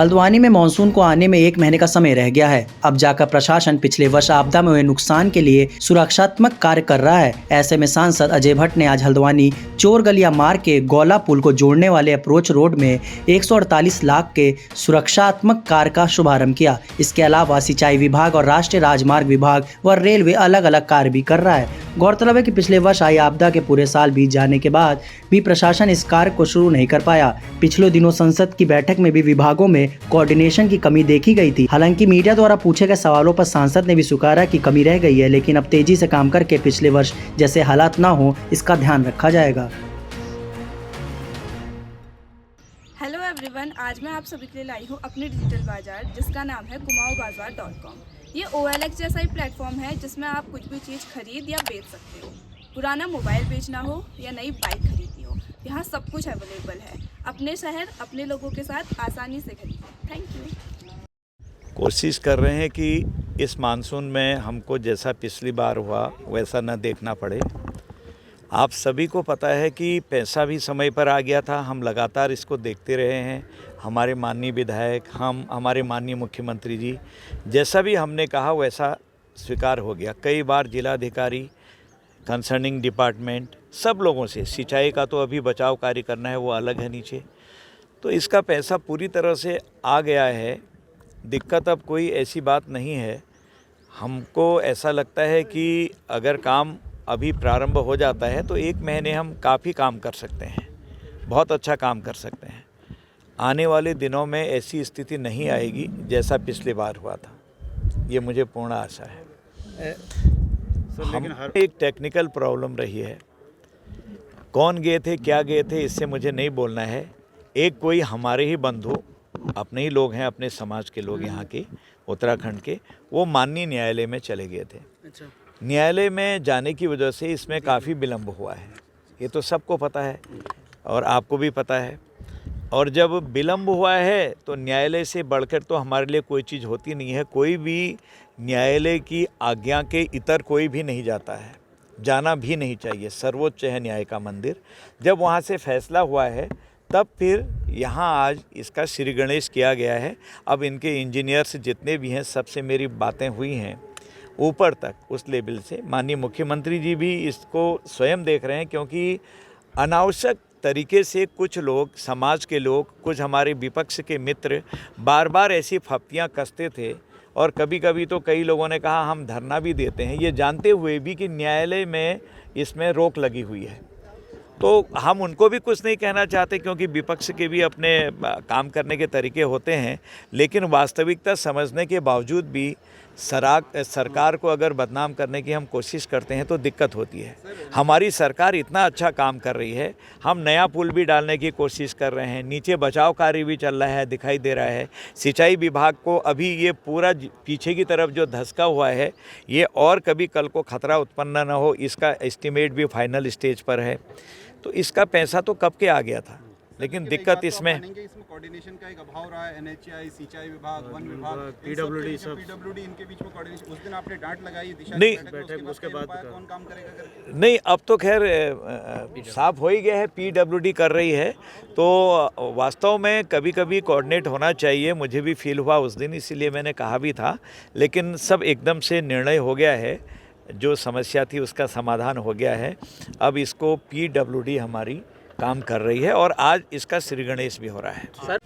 हल्द्वानी में मानसून को आने में 1 महीने का समय रह गया है। अब जाकर प्रशासन पिछले वर्ष आपदा में हुए नुकसान के लिए सुरक्षात्मक कार्य कर रहा है। ऐसे में सांसद अजय भट्ट ने आज हल्द्वानी चोर गलिया मार्ग के गौला पुल को जोड़ने वाले अप्रोच रोड में 148 लाख के सुरक्षात्मक कार्य का शुभारंभ किया। इसके अलावा सिंचाई विभाग और राष्ट्रीय राजमार्ग विभाग व रेलवे अलग अलग कार्य भी कर रहा है। गौरतलब है कि पिछले वर्ष आई आपदा के पूरे साल बीत जाने के बाद भी प्रशासन इस कार्य को शुरू नहीं कर पाया। पिछले दिनों संसद की बैठक में भी विभागों में कोऑर्डिनेशन की कमी देखी गई थी। हालांकि मीडिया द्वारा पूछे गए सवालों पर सांसद ने भी स्वीकारा कि कमी रह गई है, लेकिन अब तेजी से काम करके पिछले वर्ष जैसे हालात ना हो इसका ध्यान रखा जाएगा। हेलो एवरीवन, आज मैं आप सभी के लिए लाई हूँ अपने डिजिटल बाजार जिसका नाम है kumaobazaar.com। ये OLX जैसा ही प्लेटफॉर्म है जिसमें आप कुछ भी चीज़ खरीद या बेच सकते हो। पुराना मोबाइल बेचना हो या नई बाइक खरीदनी हो, यहाँ सब कुछ अवेलेबल है। अपने शहर अपने लोगों के साथ आसानी से खरीदें। Thank you. कोशिश कर रहे हैं कि इस मानसून में हमको जैसा पिछली बार हुआ वैसा न देखना पड़े। आप सभी को पता है कि पैसा भी समय पर आ गया था। हम लगातार इसको देखते रहे हैं। हमारे माननीय विधायक, हमारे माननीय मुख्यमंत्री जी, जैसा भी हमने कहा वैसा स्वीकार हो गया। कई बार जिलाधिकारी, कंसर्निंग डिपार्टमेंट, सब लोगों से, सिंचाई का तो अभी बचाव कार्य करना है, वो अलग है नीचे, तो इसका पैसा पूरी तरह से आ गया है। दिक्कत अब कोई ऐसी बात नहीं है। हमको ऐसा लगता है कि अगर काम अभी प्रारंभ हो जाता है तो 1 महीने हम काफ़ी काम कर सकते हैं, बहुत अच्छा काम कर सकते हैं। आने वाले दिनों में ऐसी स्थिति नहीं आएगी जैसा पिछली बार हुआ था, ये मुझे पूर्ण आशा है। एक टेक्निकल प्रॉब्लम रही है। कौन गए थे, क्या गए थे, इससे मुझे नहीं बोलना है। एक कोई हमारे ही बंधु, अपने ही लोग हैं, अपने समाज के लोग यहाँ के, उत्तराखंड के, वो माननीय न्यायालय में चले गए थे। अच्छा। न्यायालय में जाने की वजह से इसमें काफ़ी विलम्ब हुआ है, ये तो सबको पता है और आपको भी पता है। और जब विलम्ब हुआ है तो न्यायालय से बढ़कर तो हमारे लिए कोई चीज़ होती नहीं है। कोई भी न्यायालय की आज्ञा के इतर कोई भी नहीं जाता है, जाना भी नहीं चाहिए। सर्वोच्च है न्याय का मंदिर। जब वहाँ से फैसला हुआ है तब फिर यहाँ आज इसका श्री गणेश किया गया है। अब इनके इंजीनियर्स जितने भी हैं, सबसे मेरी बातें हुई हैं ऊपर तक, उस लेवल से। माननीय मुख्यमंत्री जी भी इसको स्वयं देख रहे हैं, क्योंकि अनावश्यक तरीके से कुछ लोग, समाज के लोग, कुछ हमारे विपक्ष के मित्र बार बार ऐसी फप्तियां कसते थे। और कभी कभी तो कई लोगों ने कहा हम धरना भी देते हैं, ये जानते हुए भी कि न्यायालय में इसमें रोक लगी हुई है। तो हम उनको भी कुछ नहीं कहना चाहते, क्योंकि विपक्ष के भी अपने काम करने के तरीके होते हैं। लेकिन वास्तविकता समझने के बावजूद भी सरकार को अगर बदनाम करने की हम कोशिश करते हैं तो दिक्कत होती है। हमारी सरकार इतना अच्छा काम कर रही है। हम नया पुल भी डालने की कोशिश कर रहे हैं, नीचे बचाव कार्य भी चल रहा है, दिखाई दे रहा है। सिंचाई विभाग को अभी ये पूरा पीछे की तरफ जो धंसका हुआ है, ये और कभी कल को खतरा उत्पन्न न हो, इसका एस्टिमेट भी फाइनल स्टेज पर है। तो इसका पैसा तो कब के आ गया था, लेकिन दिक्कत इसमें कोऑर्डिनेशन का एक अभाव रहा है। NHAI, सिंचाई विभाग, वन विभाग, PWD इनके बीच में कोऑर्डिनेशन। उस दिन आपने डांट लगाई, दिशा नहीं, उसके बाद कौन काम करेगा करके? नहीं, अब तो खैर साफ हो ही गया है, PWD कर रही है। तो वास्तव में कभी कभी कोऑर्डिनेट होना चाहिए, मुझे भी फील हुआ उस दिन, इसीलिए मैंने कहा भी था। लेकिन सब एकदम से निर्णय हो गया है, जो समस्या थी उसका समाधान हो गया है। अब इसको PWD हमारी काम कर रही है और आज इसका श्री गणेश भी हो रहा है।